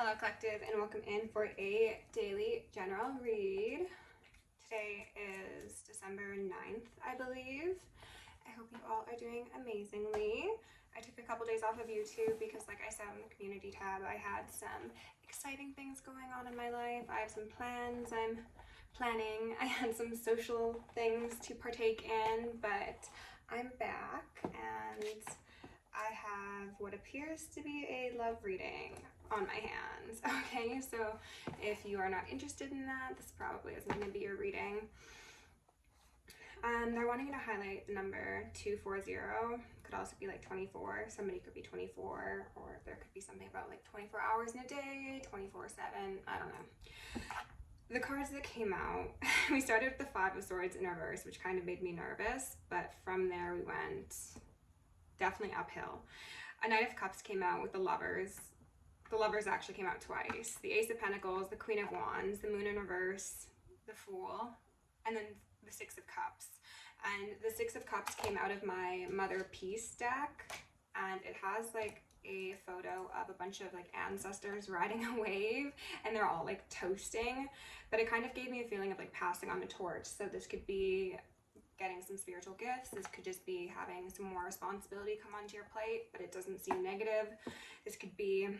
Hello Collective, and welcome in for a daily general read. Today is December 9th, I believe. I hope you all are doing amazingly. I took a couple days off of YouTube because, like I said in the community tab, I had some exciting things going on in my life. I have some plans I'm planning. I had some social things to partake in, but I'm back and I have what appears to be a love reading on my hands. Okay, so if you are not interested in that, this probably isn't going to be your reading. They're wanting you to highlight the number 240. Could also be like 24. Somebody could be 24, or there could be something about like 24 hours in a day, 24/7. I don't know. The cards that came out, we started with the Five of Swords in reverse, which kind of made me nervous, but from there we went definitely uphill. A Knight of Cups came out with the Lovers. The Lovers actually came out twice. The Ace of Pentacles, the Queen of Wands, the Moon in reverse, the Fool, and then the Six of Cups. And the Six of Cups came out of my Mother Peace deck, and it has like a photo of a bunch of like ancestors riding a wave, and they're all like toasting, but it kind of gave me a feeling of like passing on the torch. So this could be getting some spiritual gifts. This could just be having some more responsibility come onto your plate, but it doesn't seem negative. This could be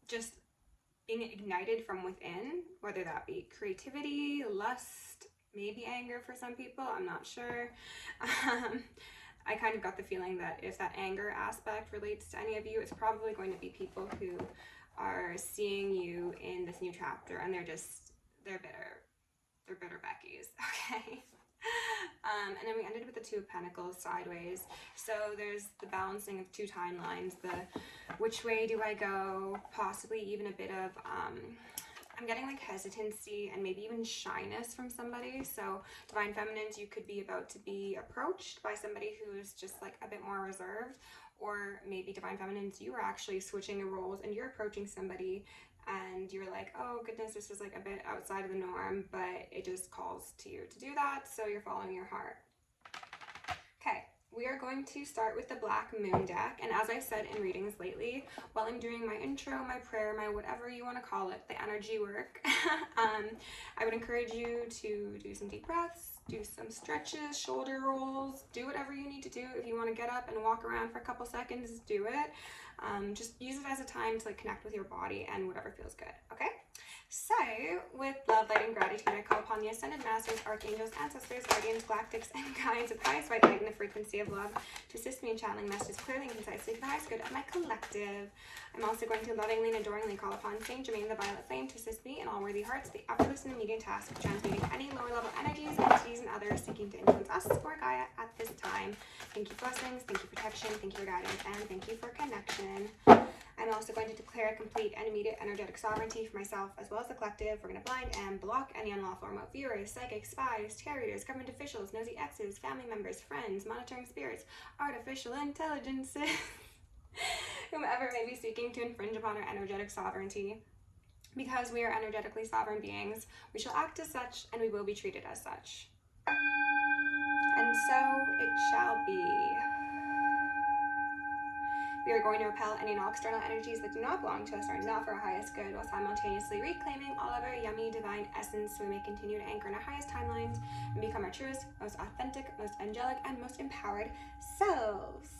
just being ignited from within, whether that be creativity, lust, maybe anger for some people, I'm not sure. I kind of got the feeling that if that anger aspect relates to any of you, it's probably going to be people who are seeing you in this new chapter and they're bitter. They're bitter Beckies, okay? And then we ended with the Two of Pentacles sideways. So there's the balancing of two timelines, the which way do I go, possibly even a bit of, I'm getting like hesitancy and maybe even shyness from somebody. So Divine Feminines, you could be about to be approached by somebody who's just like a bit more reserved, or maybe Divine Feminines, you are actually switching the roles and you're approaching somebody and you're like, oh goodness, this is like a bit outside of the norm, but it just calls to you to do that, so you're following your heart. Okay, we are going to start with the Black Moon deck, and as I've said in readings lately, while I'm doing my intro, my prayer, my whatever you want to call it, the energy work, I would encourage you to do some deep breaths, do some stretches, shoulder rolls, do whatever you need to do. If you want to get up and walk around for a couple seconds, do it. Just use it as a time to like connect with your body and whatever feels good, okay? So, with love, light, and gratitude, I call upon the Ascended Masters, Archangels, Ancestors, Guardians, Galactics, and Guides of the highest white light and the frequency of love to assist me in channeling messages clearly and concisely for the highest good of my collective. I'm also going to lovingly and adoringly call upon Saint Germain, the Violet Flame, to assist me in all worthy hearts, the effortless and immediate task of transmuting any lower level energies, entities, and others seeking to influence us or Gaia at this time. Thank you for blessings, thank you for protection, thank you for guidance, and thank you for connection. I'm also going to declare complete and immediate energetic sovereignty for myself as well as the collective. We're going to blind and block any unlawful remote viewers, psychics, spies, tarot readers, government officials, nosy exes, family members, friends, monitoring spirits, artificial intelligences, whomever may be seeking to infringe upon our energetic sovereignty. Because we are energetically sovereign beings, we shall act as such and we will be treated as such. And so it shall be. We are going to repel any and all external energies that do not belong to us or are not for our highest good, while simultaneously reclaiming all of our yummy divine essence so we may continue to anchor in our highest timelines and become our truest, most authentic, most angelic, and most empowered selves.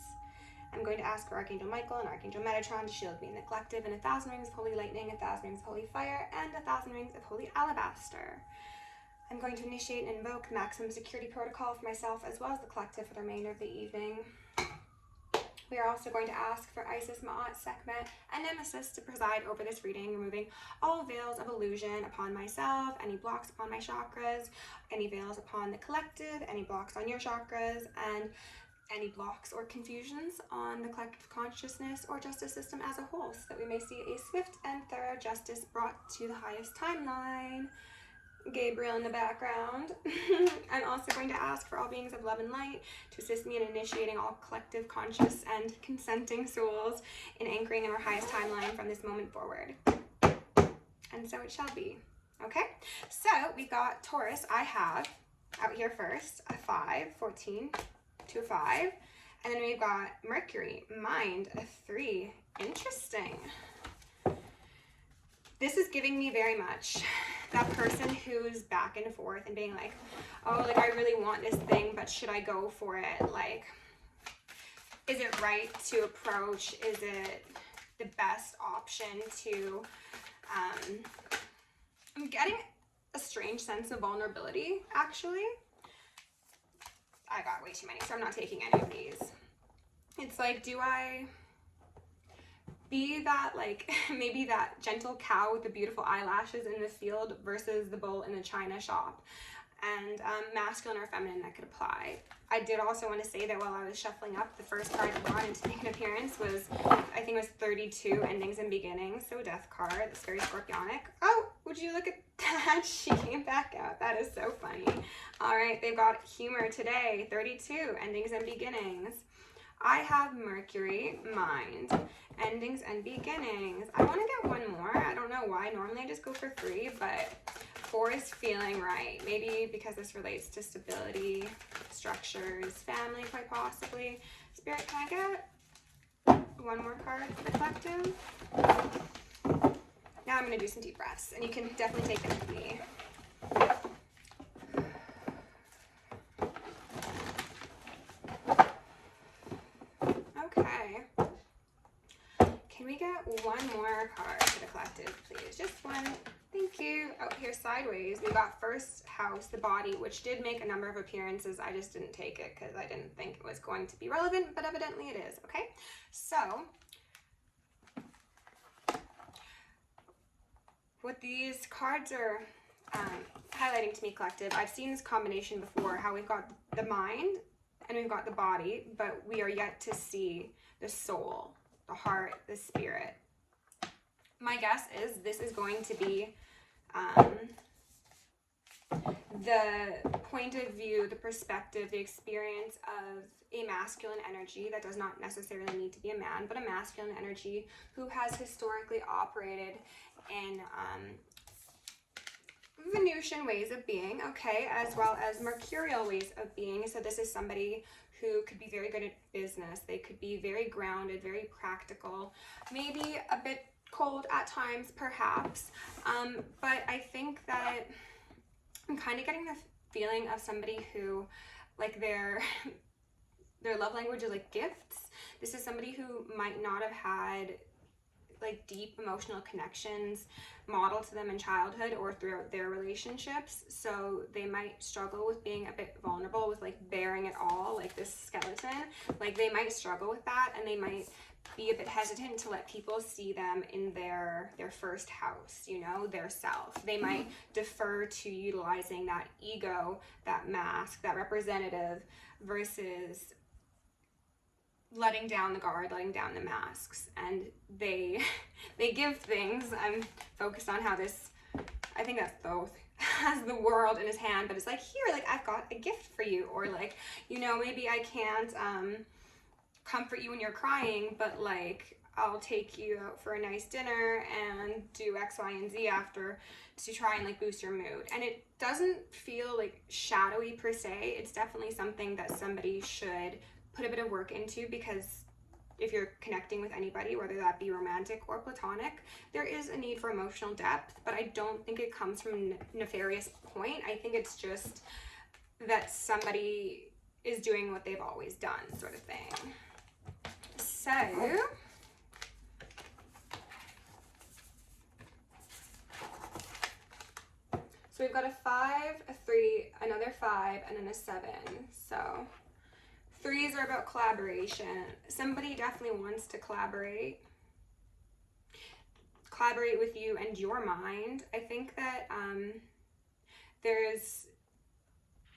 I'm going to ask for Archangel Michael and Archangel Metatron to shield me in the collective in 1,000 rings of holy lightning, 1,000 rings of holy fire, and 1,000 rings of holy alabaster. I'm going to initiate and invoke maximum security protocol for myself as well as the collective for the remainder of the evening. We are also going to ask for Isis, Ma'at, Sekhmet, and Nemesis to preside over this reading, removing all veils of illusion upon myself, any blocks upon my chakras, any veils upon the collective, any blocks on your chakras, and any blocks or confusions on the collective consciousness or justice system as a whole, so that we may see a swift and thorough justice brought to the highest timeline. Gabriel in the background. I'm also going to ask for all beings of love and light to assist me in initiating all collective conscious and consenting souls in anchoring in our highest timeline from this moment forward. And so it shall be. Okay, so we got Taurus. I have out here first a 5, 14, 2, 5, and then we've got Mercury, mind, a 3. Interesting. this is giving me very much that person who's back and forth and being like, oh, like I really want this thing, but should I go for it? Like, is it right to approach? Is it the best option to, I'm getting a strange sense of vulnerability, actually. I got way too many, so I'm not taking any of these. It's like, do I be that, like, maybe that gentle cow with the beautiful eyelashes in the field versus the bull in the china shop? And masculine or feminine that could apply. I did also want to say that while I was shuffling up, the first card that brought in to make an appearance was, I think it was 32, endings and beginnings. So death card, that's very scorpionic. Oh, would you look at that? She came back out. That is so funny. All right, they've got humor today, 32, endings and beginnings. I have Mercury, mind, endings and beginnings. I want to get one more. I don't know why. Normally I just go for 3, but 4 is feeling right. Maybe because this relates to stability, structures, family, quite possibly. Spirit, can I get one more card for the collective? Now I'm going to do some deep breaths, and you can definitely take it with me. Okay. Can we get one more card for the collective, please? Just one. Thank you. Oh, here sideways, we got first house, the body, which did make a number of appearances. I just didn't take it because I didn't think it was going to be relevant, but evidently it is. Okay, so what these cards are highlighting to me, collective, I've seen this combination before, how we've got the mind and we've got the body, but we are yet to see the soul, the heart, the spirit. My guess is this is going to be the point of view, the perspective, the experience of a masculine energy that does not necessarily need to be a man, but a masculine energy who has historically operated in Venusian ways of being, okay, as well as mercurial ways of being. So this is somebody who could be very good at business. They could be very grounded, very practical, maybe a bit cold at times, perhaps. But I think that I'm kind of getting the feeling of somebody who, like, their love language is like gifts. This is somebody who might not have had like deep emotional connections modeled to them in childhood or throughout their relationships, so they might struggle with being a bit vulnerable, with like bearing it all, like this skeleton. Like they might struggle with that, and they might be a bit hesitant to let people see them in their first house, you know, their self. They might defer to utilizing that ego, that mask, that representative, versus letting down the guard, letting down the masks. And they give things. I'm focused on how this, I think that's both, has the world in his hand, but it's like, here, like, I've got a gift for you. Or like, you know, maybe I can't comfort you when you're crying, but like, I'll take you out for a nice dinner and do X, Y, and Z after to try and like boost your mood. And it doesn't feel like shadowy per se. It's definitely something that somebody should put a bit of work into, because if you're connecting with anybody, whether that be romantic or platonic, there is a need for emotional depth, but I don't think it comes from a nefarious point. I think it's just that somebody is doing what they've always done, sort of thing. So we've got a 5, a 3, another 5, and then a 7. So 3s are about collaboration. Somebody definitely wants to collaborate with you and your mind. I think that there's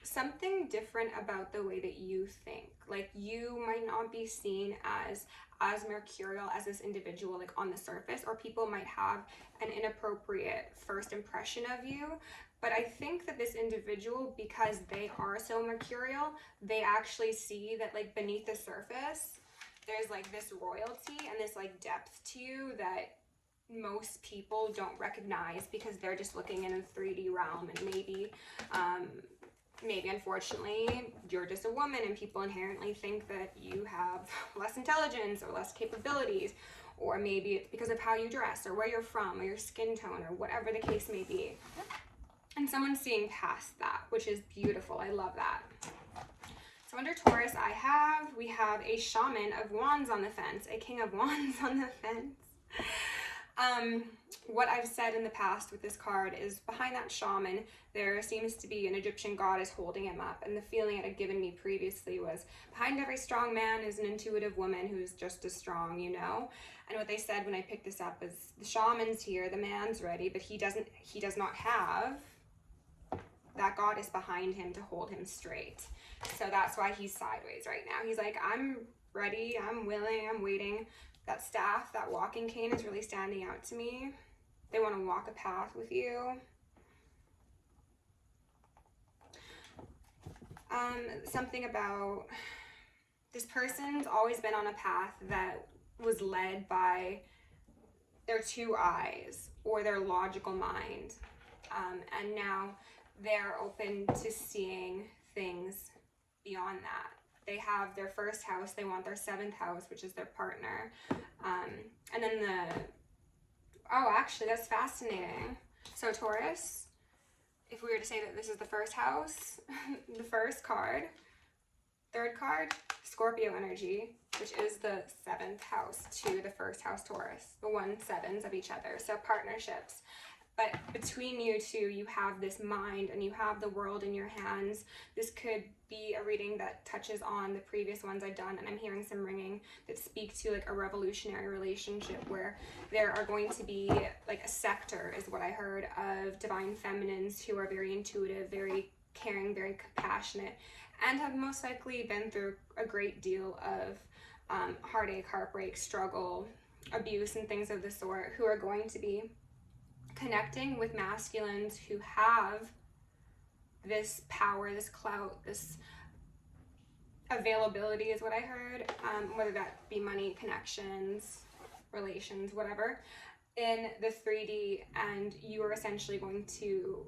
something different about the way that you think. Like, you might not be seen as mercurial as this individual, like on the surface, or people might have an inappropriate first impression of you. But I think that this individual, because they are so mercurial, they actually see that like beneath the surface, there's like this royalty and this like depth to you that most people don't recognize, because they're just looking in a 3D realm. And maybe unfortunately you're just a woman and people inherently think that you have less intelligence or less capabilities, or maybe it's because of how you dress or where you're from or your skin tone or whatever the case may be. And someone's seeing past that, which is beautiful. I love that. So under Taurus, we have a shaman of wands on the fence, a king of wands on the fence. What I've said in the past with this card is behind that shaman, there seems to be an Egyptian goddess holding him up. And the feeling it had given me previously was behind every strong man is an intuitive woman who's just as strong, you know? And what they said when I picked this up is the shaman's here, the man's ready, but he does not have that goddess behind him to hold him straight. So that's why he's sideways right now. He's like, I'm ready, I'm willing, I'm waiting. That staff, that walking cane is really standing out to me. They want to walk a path with you. Something about this person's always been on a path that was led by their two eyes or their logical mind. And now they're open to seeing things beyond that. They have their first house, they want their seventh house, which is their partner. And then oh, actually, that's fascinating. So Taurus, if we were to say that this is the first house, the first card, third card, Scorpio energy, which is the seventh house to the first house Taurus, the 1/7s of each other, so partnerships. But between you two, you have this mind and you have the world in your hands. This could be a reading that touches on the previous ones I've done, and I'm hearing some ringing that speak to like a revolutionary relationship where there are going to be like a sector, is what I heard, of divine feminines who are very intuitive, very caring, very compassionate, and have most likely been through a great deal of heartache, heartbreak, struggle, abuse, and things of the sort, who are going to be connecting with masculines who have this power, this clout, this availability is what I heard, whether that be money, connections, relations, whatever, in the 3D, and you are essentially going to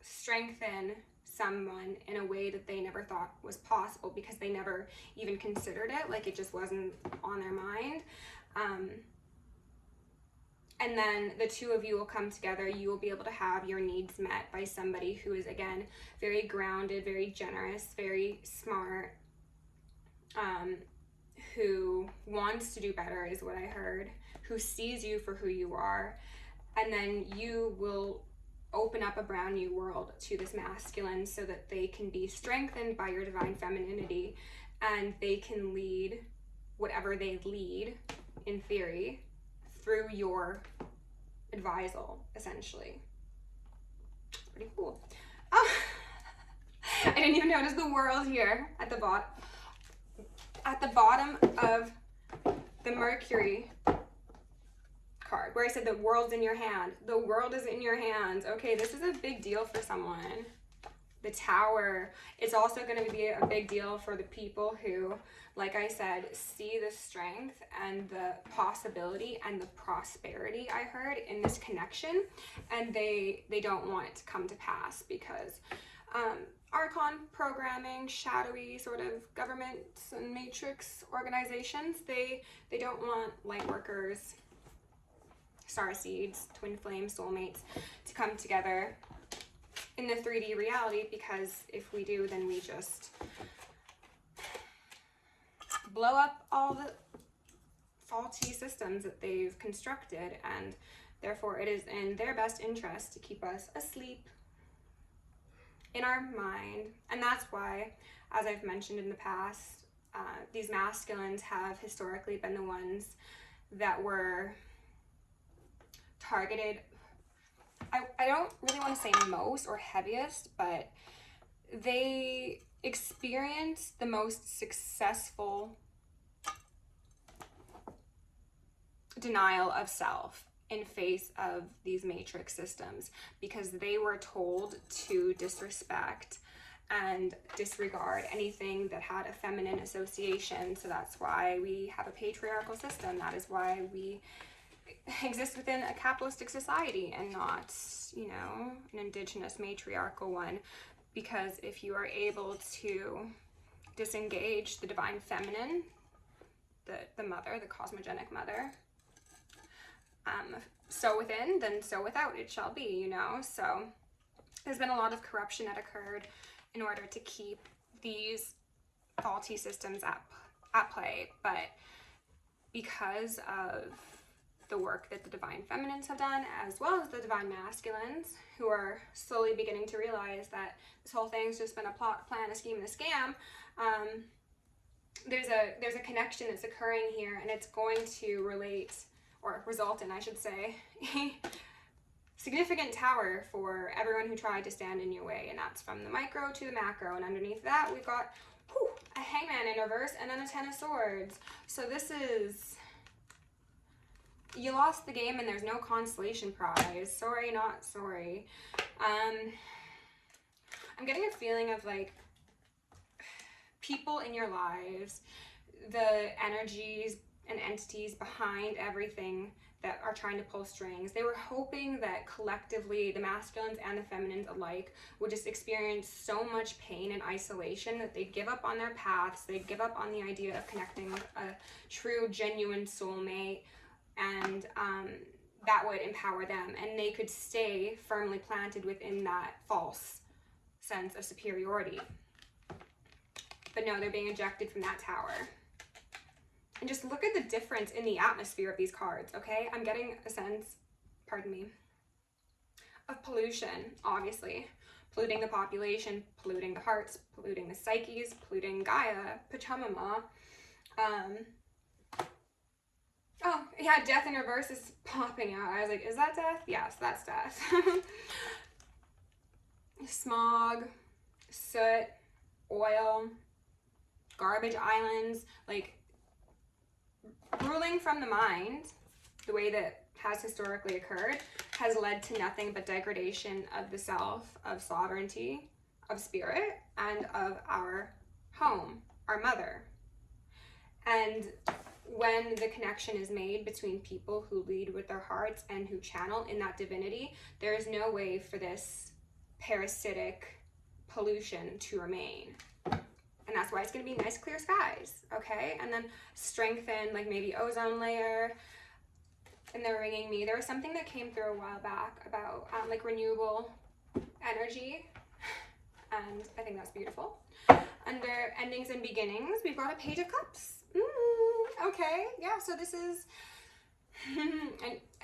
strengthen someone in a way that they never thought was possible because they never even considered it, like it just wasn't on their mind. And then the two of you will come together. You will be able to have your needs met by somebody who is, again, very grounded, very generous, very smart, who wants to do better is what I heard, who sees you for who you are. And then you will open up a brand new world to this masculine so that they can be strengthened by your divine femininity and they can lead whatever they lead, in theory, through your advisal, essentially. It's pretty cool. Oh, I didn't even notice the world here at the bottom. At the bottom of the Mercury card, where I said the world's in your hand. The world is in your hands. Okay, this is a big deal for someone. The Tower is also going to be a big deal for the people who, like I said, see the strength and the possibility and the prosperity I heard in this connection, and they don't want it to come to pass because Archon programming, shadowy sort of governments and matrix organizations, they don't want light workers, star seeds, twin flame soulmates to come together in the 3D reality, because if we do, then we just blow up all the faulty systems that they've constructed, and therefore it is in their best interest to keep us asleep in our mind. And that's why, as I've mentioned in the past, these masculines have historically been the ones that were targeted. I don't really want to say most or heaviest, but they experience the most successful denial of self in face of these matrix systems, because they were told to disrespect and disregard anything that had a feminine association. So that's why we have a patriarchal system. That is why we exist within a capitalistic society and not, you know, an indigenous matriarchal one. Because if you are able to disengage the divine feminine, the mother, the cosmogenic mother. So within, then so without it shall be, you know? So there's been a lot of corruption that occurred in order to keep these faulty systems at play. But because of the work that the divine feminines have done, as well as the divine masculines, who are slowly beginning to realize that this whole thing's just been a plot, plan, a scheme, and a scam, there's a connection that's occurring here, and it's going to result in, I should say, a significant tower for everyone who tried to stand in your way, and that's from the micro to the macro. And underneath that, we've got a hangman in reverse and then a 10 of swords. So this is, you lost the game and there's no consolation prize. Sorry, not sorry. I'm getting a feeling of like people in your lives, the energies and entities behind everything that are trying to pull strings. They were hoping that collectively the masculines and the feminines alike would just experience so much pain and isolation that they'd give up on their paths, they'd give up on the idea of connecting with a true, genuine soulmate, and that would empower them, and they could stay firmly planted within that false sense of superiority. But no, they're being ejected from that tower. And just look at the difference in the atmosphere of these cards, okay? I'm getting a sense, pardon me, of pollution, obviously. Polluting the population, polluting the hearts, polluting the psyches, polluting Gaia, Pachamama. Oh, yeah, death in reverse is popping out. I was like, is that death? Yes, that's death. Smog, soot, oil, garbage islands, like, ruling from the mind, the way that has historically occurred, has led to nothing but degradation of the self, of sovereignty, of spirit, and of our home, our mother. And when the connection is made between people who lead with their hearts and who channel in that divinity, there is no way for this parasitic pollution to remain. And that's why it's going to be nice clear skies, okay? And then strengthen, like maybe ozone layer. And they're ringing me. There was something that came through a while back about like renewable energy. And I think that's beautiful. Under endings and beginnings, we've got a Page of Cups. Okay, yeah, so this is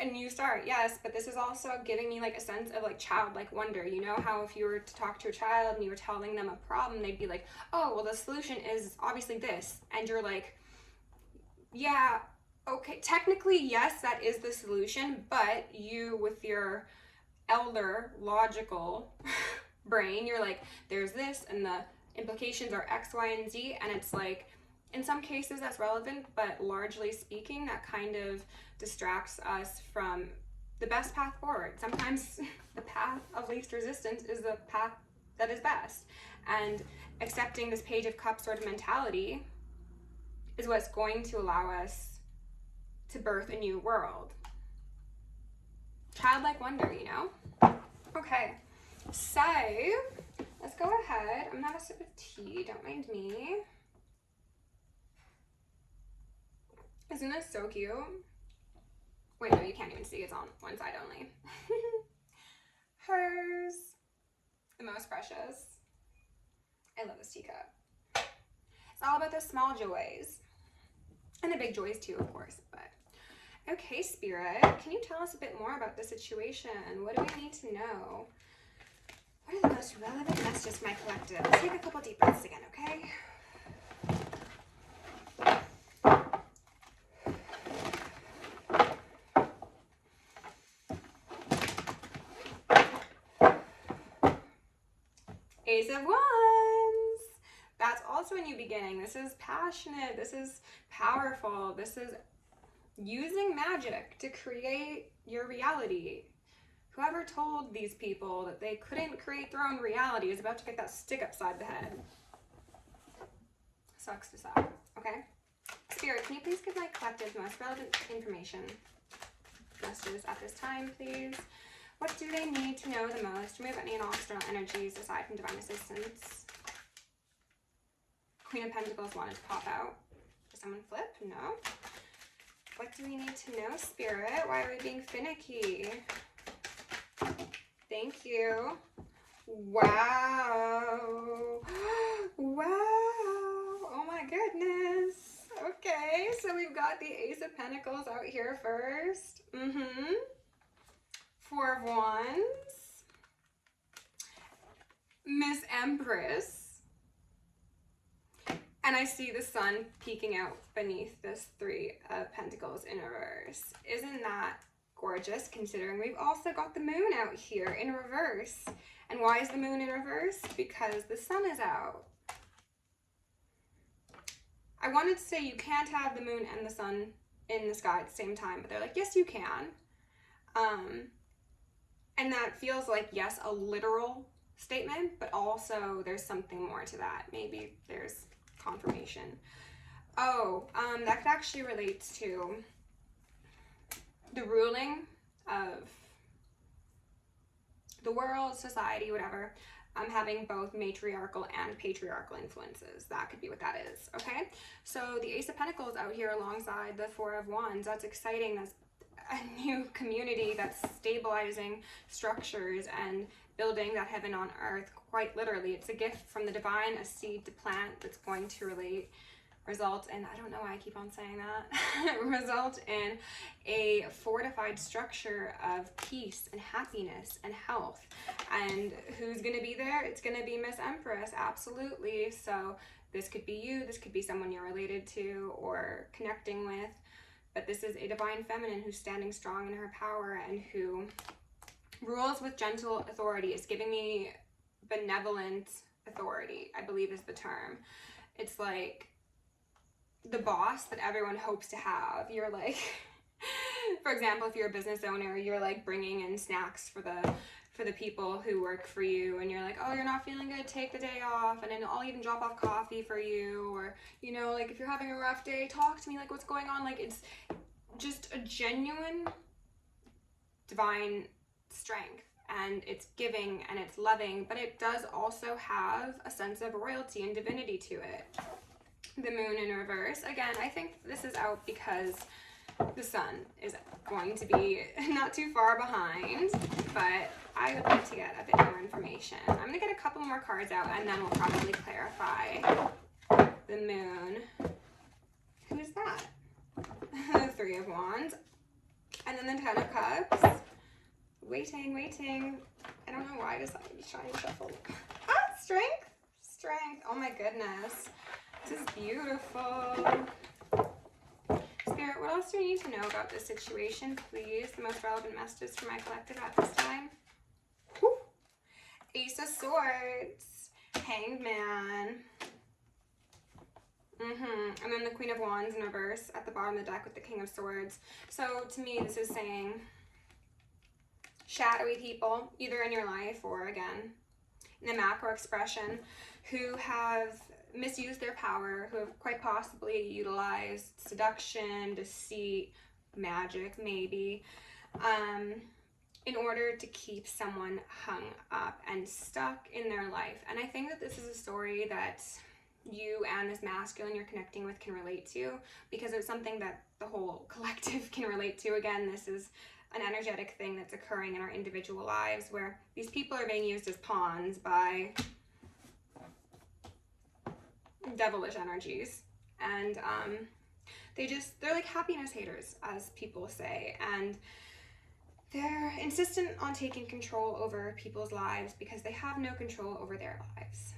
a new start, yes, but this is also giving me like a sense of like childlike wonder. You know how if you were to talk to a child and you were telling them a problem, they'd be like, oh, well, the solution is obviously this. And you're like, yeah, okay, technically, yes, that is the solution, but you with your elder logical brain, you're like, there's this and the implications are X, Y, and Z. And it's like, in some cases that's relevant, but largely speaking, that kind of distracts us from the best path forward. Sometimes the path of least resistance is the path that is best. And accepting this Page of Cups sort of mentality is what's going to allow us to birth a new world. Childlike wonder, you know? Okay, so let's go ahead. I'm gonna have a sip of tea, don't mind me. Isn't this so cute? Wait, no, you can't even see. It's on one side only. Hers. The most precious. I love this teacup. It's all about the small joys. And the big joys too, of course. But okay, Spirit, can you tell us a bit more about the situation? What do we need to know? What are the most relevant messages for my collective? Let's take a couple deep breaths again, okay? Ace of Wands. That's also a new beginning. This is passionate. This is powerful. This is using magic to create your reality. Whoever told these people that they couldn't create their own reality is about to get that stick upside the head. Sucks to suck. Okay? Spirit, can you please give my collective the most relevant information messages at this time, please? What do they need to know the most? Remove any and all external energies aside from divine assistance. Queen of Pentacles wanted to pop out for someone flip? No. What do we need to know, Spirit? Why are we being finicky? Thank you. Wow. Wow. Oh my goodness. Okay, so we've got the Ace of Pentacles out here first. Four of Wands. Miss Empress. And I see the sun peeking out beneath this Three of Pentacles in reverse. Isn't that gorgeous, considering we've also got the moon out here in reverse? And why is the moon in reverse? Because the sun is out. I wanted to say you can't have the moon and the sun in the sky at the same time, but they're like, yes, you can. And that feels like, yes, a literal statement, but also there's something more to that. Maybe there's confirmation. Oh, that could actually relate to the ruling of the world, society, whatever. Having both matriarchal and patriarchal influences. That could be what that is, okay? So the Ace of Pentacles out here alongside the Four of Wands, that's exciting. That's a new community that's stabilizing structures and building that heaven on earth, quite literally. It's a gift from the divine, a seed to plant that's going to result in, I don't know why I keep on saying that, result in a fortified structure of peace and happiness and health. And who's going to be there? It's going to be Miss Empress, absolutely. So this could be you, this could be someone you're related to or connecting with, but this is a divine feminine who's standing strong in her power and who rules with gentle authority. It's giving me benevolent authority, I believe is the term. It's like the boss that everyone hopes to have. You're like, for example, if you're a business owner, you're like bringing in snacks for the people who work for you, and you're like, oh, you're not feeling good, take the day off, and then I'll even drop off coffee for you. Or, you know, like if you're having a rough day, talk to me, like what's going on. Like it's just a genuine divine strength, and it's giving and it's loving, but it does also have a sense of royalty and divinity to it. The moon in reverse, again, I think this is out because the sun is going to be not too far behind, but I would like to get a bit more information. I'm going to get a couple more cards out and then we'll probably clarify the moon. Who is that? The Three of Wands. And then the Ten of Cups. Waiting. I don't know why I decided to try and shuffle. Ah, strength. Oh my goodness. This is beautiful. Spirit, what else do we need to know about this situation, please? The most relevant messages for my collective at this time. Whew. Ace of Swords. Hanged Man. And then the Queen of Wands in reverse at the bottom of the deck with the King of Swords. So to me, this is saying shadowy people, either in your life or, again, in the macro expression, who have misused their power, who have quite possibly utilized seduction, deceit, magic, maybe, in order to keep someone hung up and stuck in their life. And I think that this is a story that you and this masculine you're connecting with can relate to, because it's something that the whole collective can relate to. Again, this is an energetic thing that's occurring in our individual lives where these people are being used as pawns by devilish energies, and they're like happiness haters, as people say, and they're insistent on taking control over people's lives because they have no control over their lives.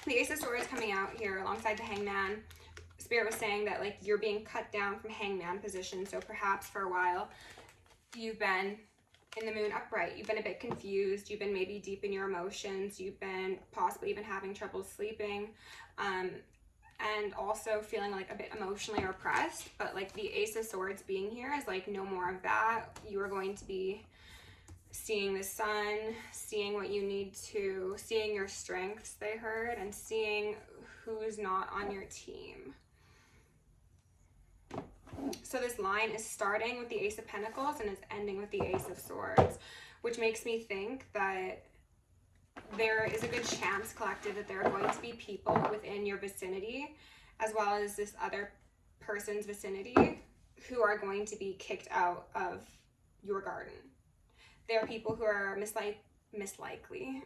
The Ace of Swords coming out here alongside the Hangman. Spirit was saying that like you're being cut down from Hangman position, so perhaps for a while you've been in the moon upright, you've been a bit confused, you've been maybe deep in your emotions, you've been possibly even having trouble sleeping, and also feeling like a bit emotionally repressed. But like the Ace of Swords being here is like no more of that. You are going to be seeing the sun, seeing what you need to, seeing your strengths, they heard, and seeing who's not on your team. So this line is starting with the Ace of Pentacles and is ending with the Ace of Swords, which makes me think that there is a good chance, collective, that there are going to be people within your vicinity, as well as this other person's vicinity, who are going to be kicked out of your garden. There are people who are mislikely.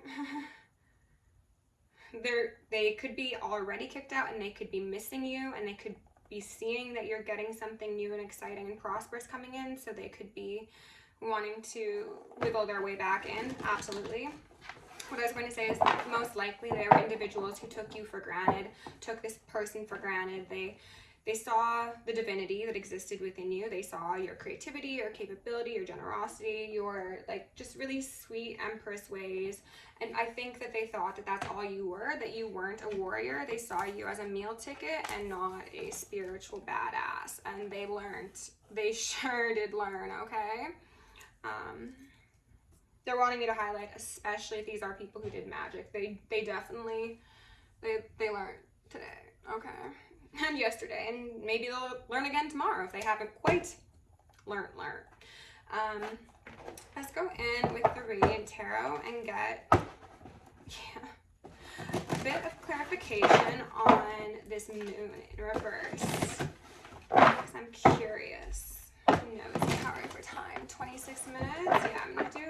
They could be already kicked out, and they could be missing you, and they could be seeing that you're getting something new and exciting and prosperous coming in, so they could be wanting to wiggle their way back in. Absolutely. What I was going to say is that most likely they were individuals who took you for granted, took this person for granted. They saw the divinity that existed within you. They saw your creativity, your capability, your generosity, your like just really sweet empress ways. And I think that they thought that that's all you were, that you weren't a warrior. They saw you as a meal ticket and not a spiritual badass. And they learned. They sure did learn, okay? They're wanting me to highlight, especially if these are people who did magic. They definitely, they learned today, okay? And yesterday, and maybe they'll learn again tomorrow if they haven't quite learned. Let's go in with the Radiant Tarot and get a bit of clarification on this moon in reverse, because I'm curious. Nosy, how are we for time? 26 minutes? Yeah, I'm going to do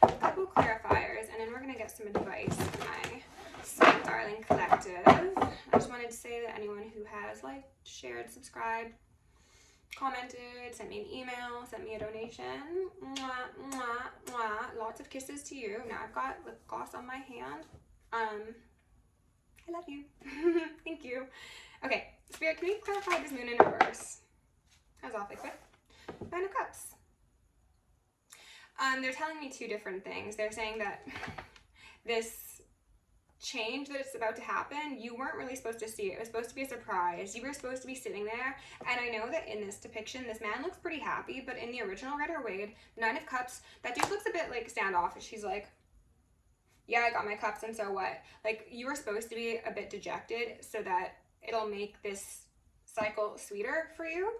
a couple clarifiers, and then we're going to get some advice from my sweet darling collective. I just wanted to say that anyone who has liked, shared, subscribed, commented, sent me an email, sent me a donation, mwah, mwah, mwah. Lots of kisses to you. Now I've got lip gloss on my hand. I love you. Thank you. Okay, Spirit, can you clarify this moon in reverse? That was awfully quick. Nine of Cups. They're telling me two different things. They're saying that this change that it's about to happen, you weren't really supposed to see it. It was supposed to be a surprise. You were supposed to be sitting there, and I know that in this depiction, this man looks pretty happy, but in the original Rider-Waite, the Nine of Cups, that dude looks a bit like standoffish. He's like, yeah, I got my cups, and so what? Like, you were supposed to be a bit dejected so that it'll make this cycle sweeter for you.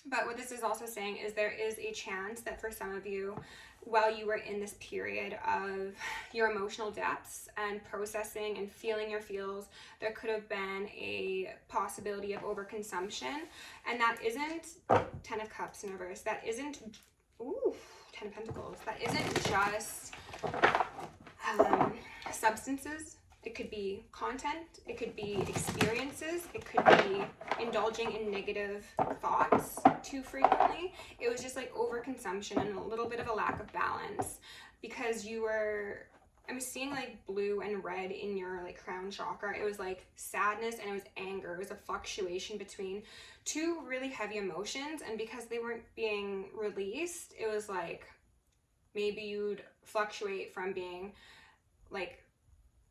But what this is also saying is there is a chance that for some of you, while you were in this period of your emotional depths and processing and feeling your feels, there could have been a possibility of overconsumption. And that isn't 10 of Cups in reverse. That isn't, ooh, 10 of Pentacles. That isn't just substances. It could be content, it could be experiences, it could be indulging in negative thoughts too frequently. It was just like overconsumption and a little bit of a lack of balance, because you were, I'm seeing like blue and red in your like crown chakra. It was like sadness and it was anger. It was a fluctuation between two really heavy emotions, and because they weren't being released, it was like maybe you'd fluctuate from being like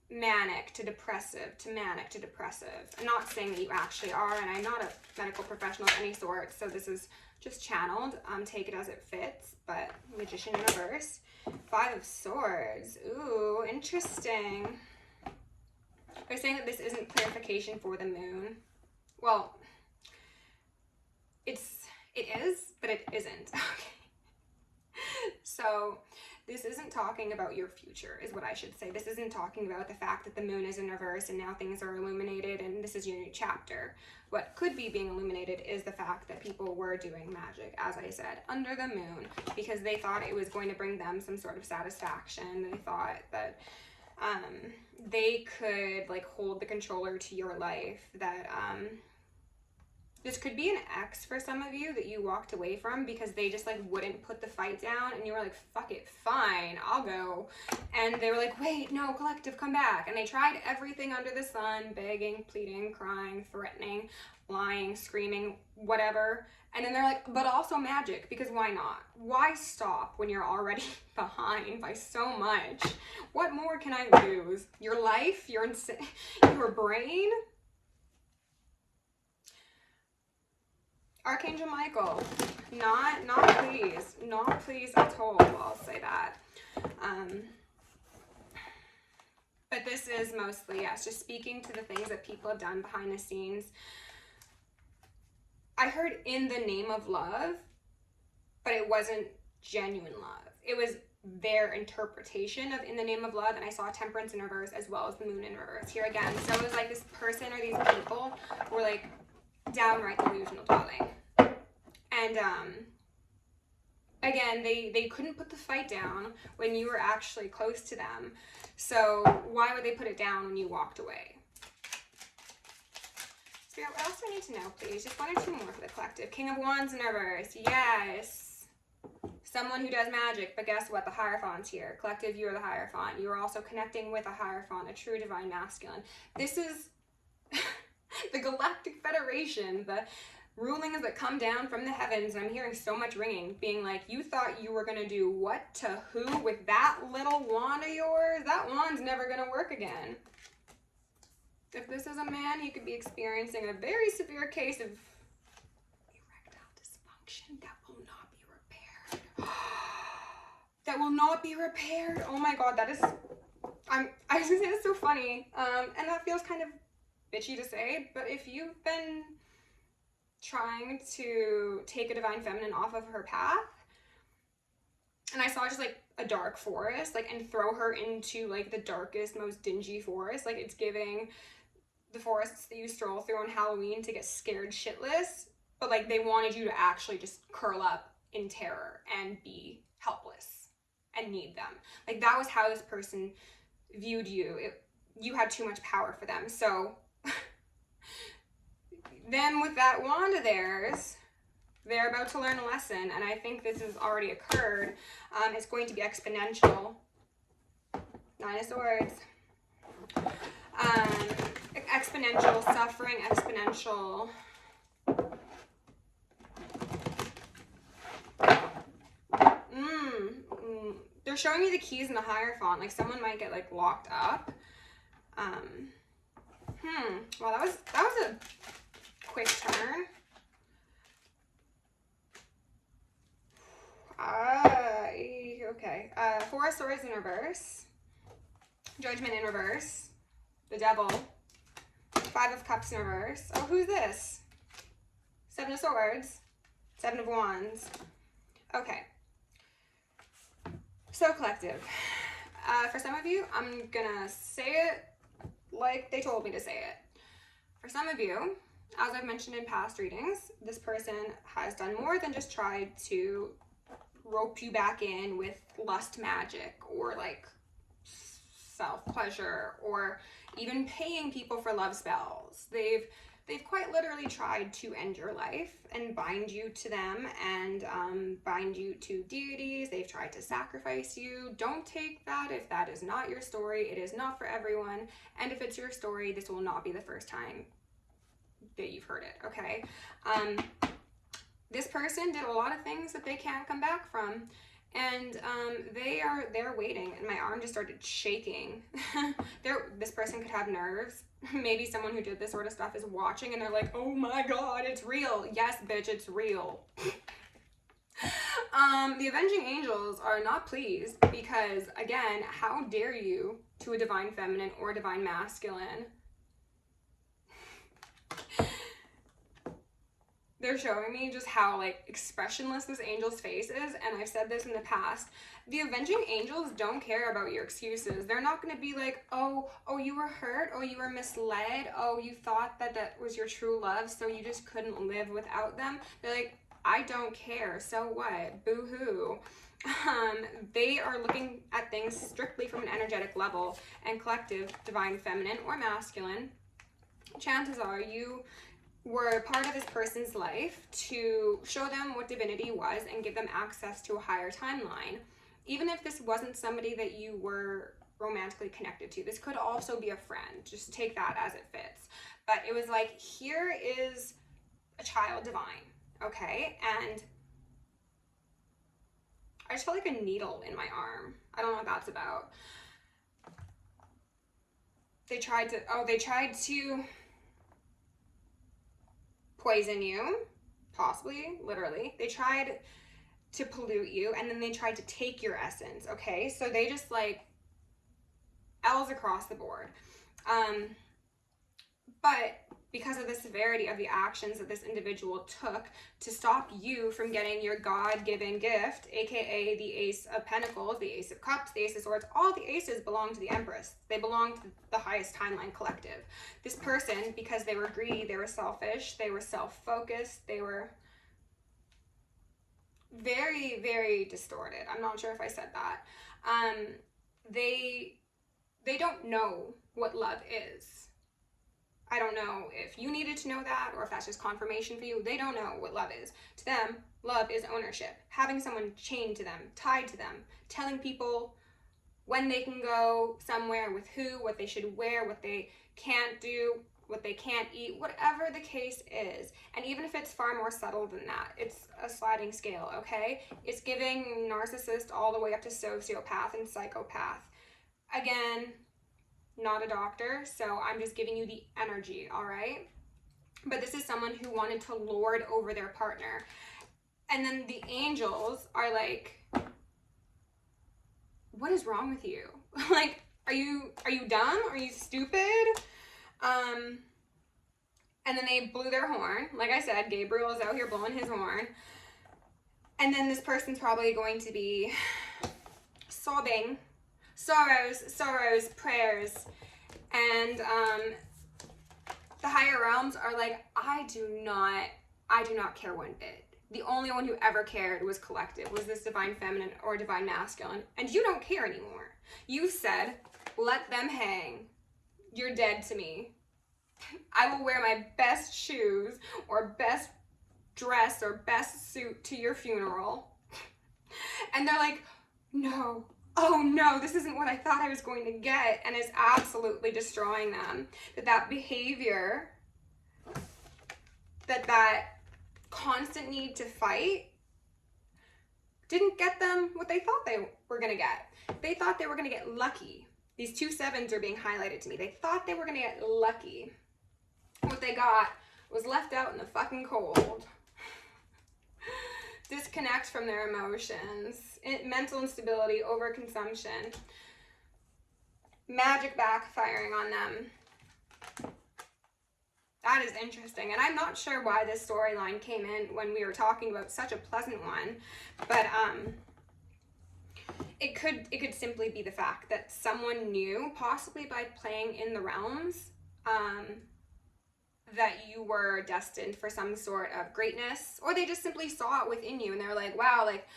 manic to depressive to manic to depressive. I'm not saying that you actually are, and I'm not a medical professional of any sort, so this is just channeled. Take it as it fits. But Magician in reverse, 5 of Swords. Ooh, interesting. They're saying that this isn't clarification for the moon. Well, it is, but it isn't. Okay. So this isn't talking about your future, is what I should say. This isn't talking about the fact that the moon is in reverse and now things are illuminated and this is your new chapter. What could be being illuminated is the fact that people were doing magic, as I said, under the moon, because they thought it was going to bring them some sort of satisfaction. They thought that they could like hold the controller to your life, that this could be an ex for some of you that you walked away from because they just like wouldn't put the fight down, and you were like, fuck it, fine, I'll go. And they were like, wait, no, collective, come back. And they tried everything under the sun, begging, pleading, crying, threatening, lying, screaming, whatever. And then they're like, but also magic, because why not? Why stop when you're already behind by so much? What more can I lose? Your life, your brain? Archangel Michael, not pleased at all, I'll say that. But this is mostly, yes, just speaking to the things that people have done behind the scenes. I heard in the name of love, but it wasn't genuine love. It was their interpretation of In the Name of Love, and I saw Temperance in reverse as well as the Moon in reverse here again. So it was like this person or these people were like downright delusional, darling. And again, they couldn't put the fight down when you were actually close to them. So why would they put it down when you walked away? Spirit, what else do I need to know, please? Just 1 or 2 more for the collective. King of Wands in reverse. Yes. Someone who does magic, but guess what? The Hierophant's here. Collective, you are the Hierophant. You are also connecting with a Hierophant, a true divine masculine. This is the Galactic Federation, the rulings that come down from the heavens. And I'm hearing so much ringing, being like, you thought you were going to do what to who with that little wand of yours? That wand's never going to work again. If this is a man, he could be experiencing a very severe case of erectile dysfunction that will not be repaired. That will not be repaired. Oh my God, that is, I was gonna say that's so funny. And that feels kind of bitchy to say, but if you've been trying to take a divine feminine off of her path, and I saw just like a dark forest, like, and throw her into like the darkest, most dingy forest, like it's giving the forests that you stroll through on Halloween to get scared shitless, but like they wanted you to actually just curl up in terror and be helpless and need them. Like that was how this person viewed you. You had too much power for them. So then with that wand of theirs, they're about to learn a lesson, and I think this has already occurred. It's going to be exponential. 9 of Swords. Exponential suffering, exponential. They're showing me the keys in the Hierophant. Like someone might get like locked up. Well, that was a quick turn. Okay. 4 of Swords in reverse. Judgment in reverse. The Devil. 5 of Cups in reverse. Oh, who's this? 7 of Swords. 7 of Wands. Okay. So collective. For some of you, I'm gonna say it like they told me to say it. For some of you, as I've mentioned in past readings, this person has done more than just tried to rope you back in with lust magic or like self-pleasure or even paying people for love spells. They've quite literally tried to end your life and bind you to them and bind you to deities. They've tried to sacrifice you. Don't take that if that is not your story. It is not for everyone. And if it's your story, this will not be the first time that you've heard it, okay? This person did a lot of things that they can't come back from. And they're waiting, and my arm just started shaking. This person could have nerves. Maybe someone who did this sort of stuff is watching and they're like, oh my God, it's real. Yes, bitch, it's real. The avenging angels are not pleased because, again, how dare you to a divine feminine or divine masculine? They're showing me just how like expressionless this angel's face is, and I've said this in the past. The avenging angels don't care about your excuses. They're not going to be like, oh, you were hurt, oh, you were misled, oh, you thought that was your true love, so you just couldn't live without them. They're like, I don't care, so what? Boo-hoo. They are looking at things strictly from an energetic level, and collective, divine feminine or masculine, chances are you were part of this person's life to show them what divinity was and give them access to a higher timeline. Even if this wasn't somebody that you were romantically connected to, this could also be a friend. Just take that as it fits. But it was like, here is a child divine, okay? And I just felt like a needle in my arm. I don't know what that's about. They tried to poison you, possibly, literally. They tried to pollute you, and then they tried to take your essence, okay? So they just like L's across the board. But because of the severity of the actions that this individual took to stop you from getting your God-given gift, aka the Ace of Pentacles, the Ace of Cups, the Ace of Swords. All the aces belong to the Empress. They belong to the highest timeline collective. This person, because they were greedy, they were selfish, they were self-focused, they were very, very distorted. I'm not sure if I said that. They don't know what love is. I don't know if you needed to know that or if that's just confirmation for you. They don't know what love is. To them, love is ownership. Having someone chained to them, tied to them, telling people when they can go somewhere, with who, what they should wear, what they can't do, what they can't eat, whatever the case is. And even if it's far more subtle than that, it's a sliding scale, okay? It's giving narcissist all the way up to sociopath and psychopath. Again, not a doctor, so I'm just giving you the energy, all right? But this is someone who wanted to lord over their partner. And then the angels are like, what is wrong with you? Like, are you dumb? Are you stupid? And then they blew their horn. Like I said, Gabriel is out here blowing his horn. And then this person's probably going to be sobbing, sorrows, prayers. And the higher realms are like, I do not care one bit. The only one who ever cared was collective, was this divine feminine or divine masculine. And you don't care anymore. You said, let them hang. You're dead to me. I will wear my best shoes or best dress or best suit to your funeral. And they're like, no, oh no, this isn't what I thought I was going to get. And it's absolutely destroying them. That behavior, that constant need to fight didn't get them what they thought they were going to get. They thought they were going to get lucky. These 2 sevens are being highlighted to me. They thought they were going to get lucky. What they got was left out in the fucking cold. Disconnect from their emotions. Mental instability, overconsumption. Magic backfiring on them. That is interesting. And I'm not sure why this storyline came in when we were talking about such a pleasant one. But it could simply be the fact that someone knew, possibly by playing in the realms, that you were destined for some sort of greatness, or they just simply saw it within you and they're like, wow, like,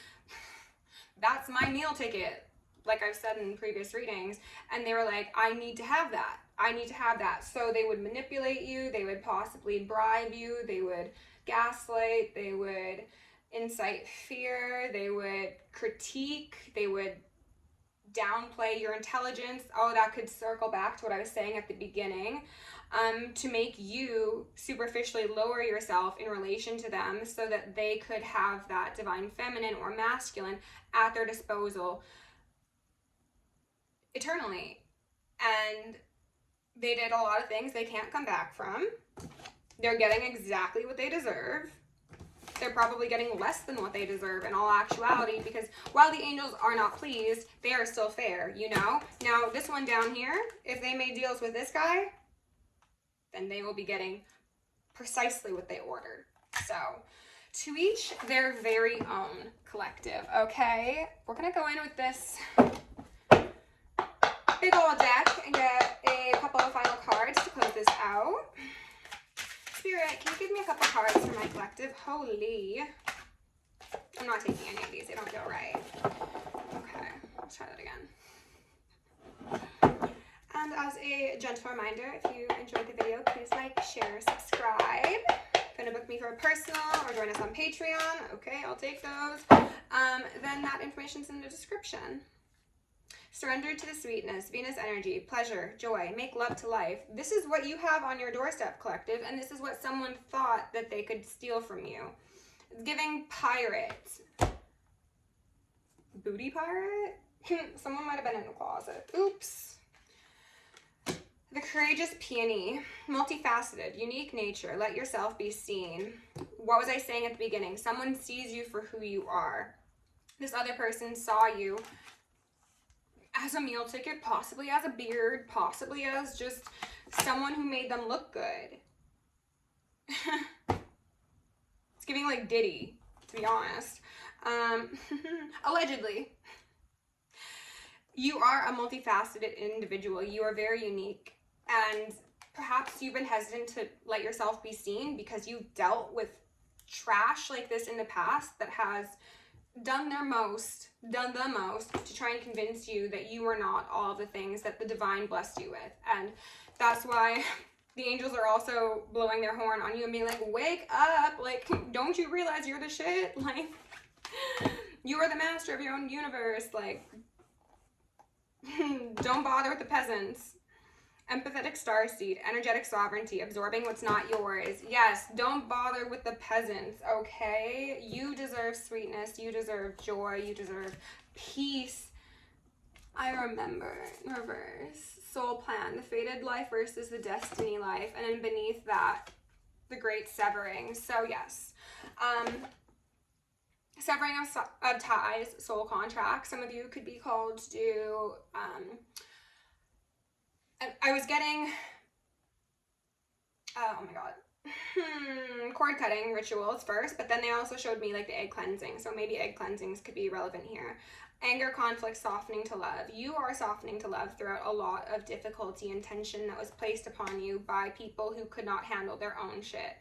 that's my meal ticket, like I've said in previous readings, and they were like, I need to have that. I need to have that. So they would manipulate you, they would possibly bribe you, they would gaslight, they would incite fear, they would critique, they would downplay your intelligence. Oh, that could circle back to what I was saying at the beginning, to make you superficially lower yourself in relation to them so that they could have that divine feminine or masculine at their disposal eternally. And they did a lot of things they can't come back from. They're getting exactly what they deserve. They're probably getting less than what they deserve in all actuality, because while the angels are not pleased, they are still fair, you know? Now, this one down here, if they made deals with this guy, then they will be getting precisely what they ordered. So, to each their very own, collective, okay? We're gonna go in with this big old deck and get a couple of final cards to close this out. Spirit, can you give me a couple cards for my collective? Holy. I'm not taking any of these. They don't feel right. Okay, let's try that again. And as a gentle reminder, if you enjoyed the video, please like, share, subscribe. If you want to book me for a personal or join us on Patreon, okay, I'll take those. Then that information's in the description. Surrender to the sweetness, Venus energy, pleasure, joy, make love to life. This is what you have on your doorstep, collective, and this is what someone thought that they could steal from you. It's giving pirate. Booty pirate? Someone might have been in the closet. Oops. The courageous peony, multifaceted, unique nature, let yourself be seen. What was I saying at the beginning? Someone sees you for who you are. This other person saw you as a meal ticket, possibly as a beard, possibly as just someone who made them look good. It's giving like Diddy, to be honest. Allegedly. You are a multifaceted individual. You are very unique. And perhaps you've been hesitant to let yourself be seen because you've dealt with trash like this in the past that has done the most to try and convince you that you are not all the things that the divine blessed you with. And that's why the angels are also blowing their horn on you and being like, wake up, like, don't you realize you're the shit? Like, you are the master of your own universe. Like, don't bother with the peasants. Empathetic starseed, energetic sovereignty, absorbing what's not yours. Yes, don't bother with the peasants, okay? You deserve sweetness, you deserve joy, you deserve peace. I remember, reverse, soul plan, the fated life versus the destiny life, and then beneath that, the great severing. So yes, severing of ties, soul contracts. Some of you could be called to do, I was getting, oh my god, cord cutting rituals first, but then they also showed me like the egg cleansing, so maybe egg cleansings could be relevant here. Anger, conflict, softening to love. You are softening to love throughout a lot of difficulty and tension that was placed upon you by people who could not handle their own shit.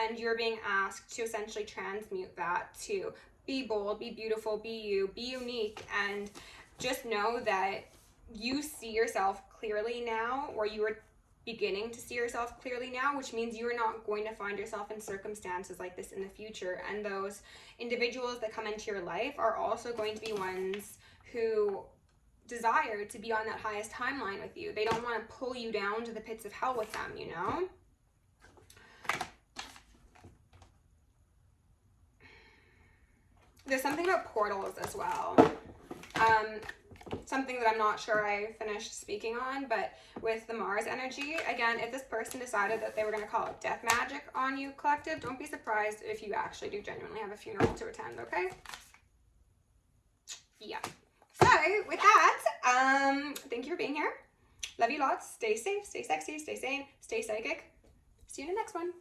And you're being asked to essentially transmute that to be bold, be beautiful, be you, be unique, and just know that you see yourself clearly now, or you are beginning to see yourself clearly now, which means you are not going to find yourself in circumstances like this in the future. And those individuals that come into your life are also going to be ones who desire to be on that highest timeline with you. They don't want to pull you down to the pits of hell with them, you know? There's something about portals as well. Something that I'm not sure I finished speaking on, but with the Mars energy, again, if this person decided that they were going to call it death magic on you, collective, don't be surprised if you actually do genuinely have a funeral to attend, okay? Yeah. So, with that, thank you for being here. Love you lots. Stay safe, stay sexy, stay sane, stay psychic. See you in the next one.